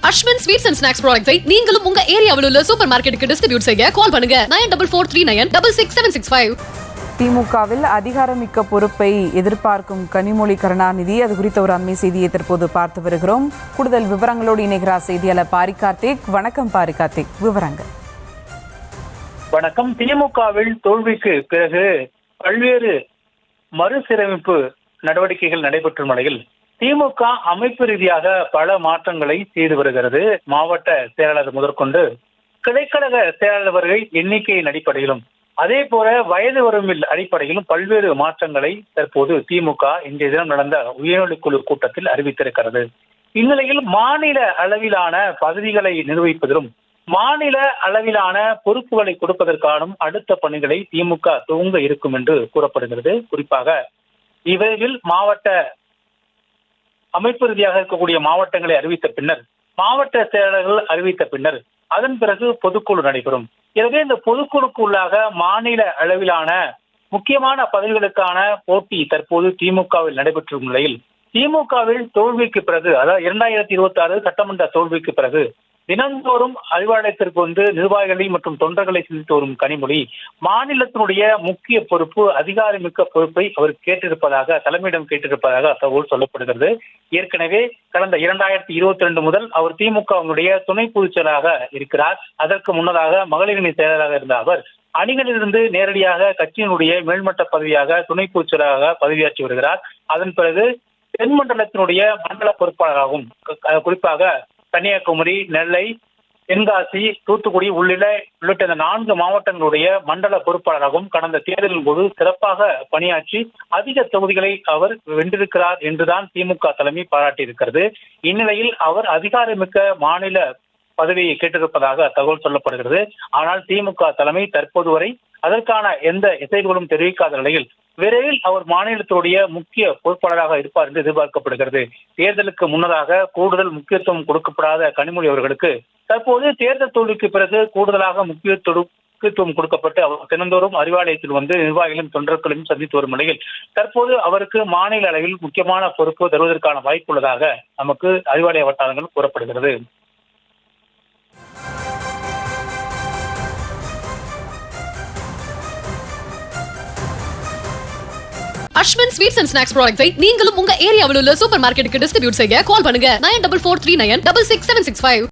Ashwin sweets and snacks ப்ராடக்ட்ஸை நீங்களும் உங்க ஏரியாவில் உள்ள சூப்பர் மார்க்கெட்டுக்கு டிஸ்ட்ரிபியூட் செய்ய கால் பண்ணுங்க 9443966765. திமுகவில் அதிகாரமிக்க பொறுப்பை எதிர்பார்க்கும் கனிமொழி கருணாநிதி, அது குறித்த ஒரு அண்மை செய்தியை தற்போது பார்த்து வருகிறோம். கூடுதல் விவரங்களோடு இணைகிறார் செய்தியாளர் பாரி கார்த்திக். வணக்கம் பாரி கார்த்திக், விவரங்கள். வணக்கம். திமுகவில் தோல்விக்கு பிறகு பல்வேறு மறுசீரமைப்பு நடவடிக்கைகள் நடைபெற்றும் நிலையில் திமுக அமைப்பு ரீதியாக பல மாற்றங்களை செய்து வருகிறது. மாவட்ட செயலாளர் முதற்கொண்டு கிளைக்கழக செயலாளர்கள் எண்ணிக்கையின் அடிப்படையிலும் அதே போல வயது வரம்பில் அடிப்படையிலும் பல்வேறு மாற்றங்களை தற்போது திமுக இன்றைய தினம் நடந்த உயர்நிலைக்குழு கூட்டத்தில் அறிவித்திருக்கிறது. இந்நிலையில் மாநில அளவிலான பதவிகளை நிர்வகிப்பதிலும் மாநில அளவிலான பொறுப்புகளை கொடுப்பதற்கான அடுத்த பணிகளை திமுக துவங்க இருக்கும் என்று கூறப்படுகிறது. குறிப்பாக இவரில் மாவட்ட அமைப்பு ரீதியாக இருக்கக்கூடிய மாவட்டங்களை அறிவித்த பின்னர், மாவட்ட செயலாளர்கள் அறிவித்த பின்னர் அதன் பிறகு பொதுக்குழு நடைபெறும். எனவே இந்த பொதுக்குழுக்கு உள்ளாக மாநில அளவிலான முக்கியமான பதவிகளுக்கான போட்டி தற்போது திமுகவில் நடைபெற்றும் நிலையில் திமுகவில் தோல்விக்கு பிறகு, அதாவது 2026 சட்டமன்ற தோல்விக்கு பிறகு தினந்தோறும் அறிவாலயத்திற்கு வந்து நிர்வாகிகளை மற்றும் தொண்டர்களை சந்தித்து வரும் கனிமொழி மாநிலத்தினுடைய முக்கிய பொறுப்பு, அதிகாரமிக்க பொறுப்பை அவர் கேட்டிருப்பதாக, தலைமையிடம் கேட்டிருப்பதாக தகவல் சொல்லப்படுகிறது. ஏற்கனவே கடந்த 2022 முதல் அவர் திமுகவினுடைய துணை பொதுச் செயலாளராக இருக்கிறார். அதற்கு முன்னதாக மகளிரணி செயலராக இருந்த அவர் அணிகளிலிருந்து நேரடியாக கட்சியினுடைய மேல்மட்ட பதவியாக துணை பொதுச் செயலாளராக பதவியாற்றி வருகிறார். அதன் பிறகு தென்மண்டலத்தினுடைய மண்டல பொறுப்பாளராகவும், குறிப்பாக கன்னியாகுமரி, நெல்லை, தென்காசி, தூத்துக்குடி உள்ளிட்ட இந்த 4 மாவட்டங்களுடைய மண்டல பொறுப்பாளராகவும் கடந்த தேர்தலின் போது சிறப்பாக பணியாற்றி அதிக தொகுதிகளை அவர் வென்றிருக்கிறார் என்றுதான் திமுக தலைமை பாராட்டியிருக்கிறது. இந்நிலையில் அவர் அதிகாரமிக்க மாநில பதவியை கேட்டிருப்பதாக தகவல் சொல்லப்படுகிறது. ஆனால் திமுக தலைமை தற்போது வரை அதற்கான எந்த இசைவுகளும் தெரிவிக்காத நிலையில் விரைவில் அவர் மாநிலத்துடைய முக்கிய பொறுப்பாளராக இருப்பார் என்று எதிர்பார்க்கப்படுகிறது. தேர்தலுக்கு முன்னதாக கூடுதல் முக்கியத்துவம் கொடுக்கப்படாத கனிமொழி அவர்களுக்கு தற்போது தேர்தல் தோல்விக்கு பிறகு கூடுதலாக முக்கியத்துவம் கொடுக்கப்பட்டு அவர் தினந்தோறும் அறிவாலயத்தில் வந்து நிர்வாகிகளும் தொண்டர்களையும் சந்தித்து வரும் நிலையில் தற்போது அவருக்கு மாநில அளவில் முக்கியமான பொறுப்பு தருவதற்கான வாய்ப்பு உள்ளதாக நமக்கு அறிவாலய வட்டாரங்கள் கூறப்படுகிறது. அஸ்வின் ஸ்வீட்ஸ் அண்ட் ஸ்நாக்ஸ் ப்ராடக்ட்ஸை நீங்களும் உங்க ஏரியாவில் உள்ள சூப்பர் மார்க்கெட்டுக்கு டிஸ்ட்ரிபியூட் செய்ய கால் பண்ணுங்க 9443966765.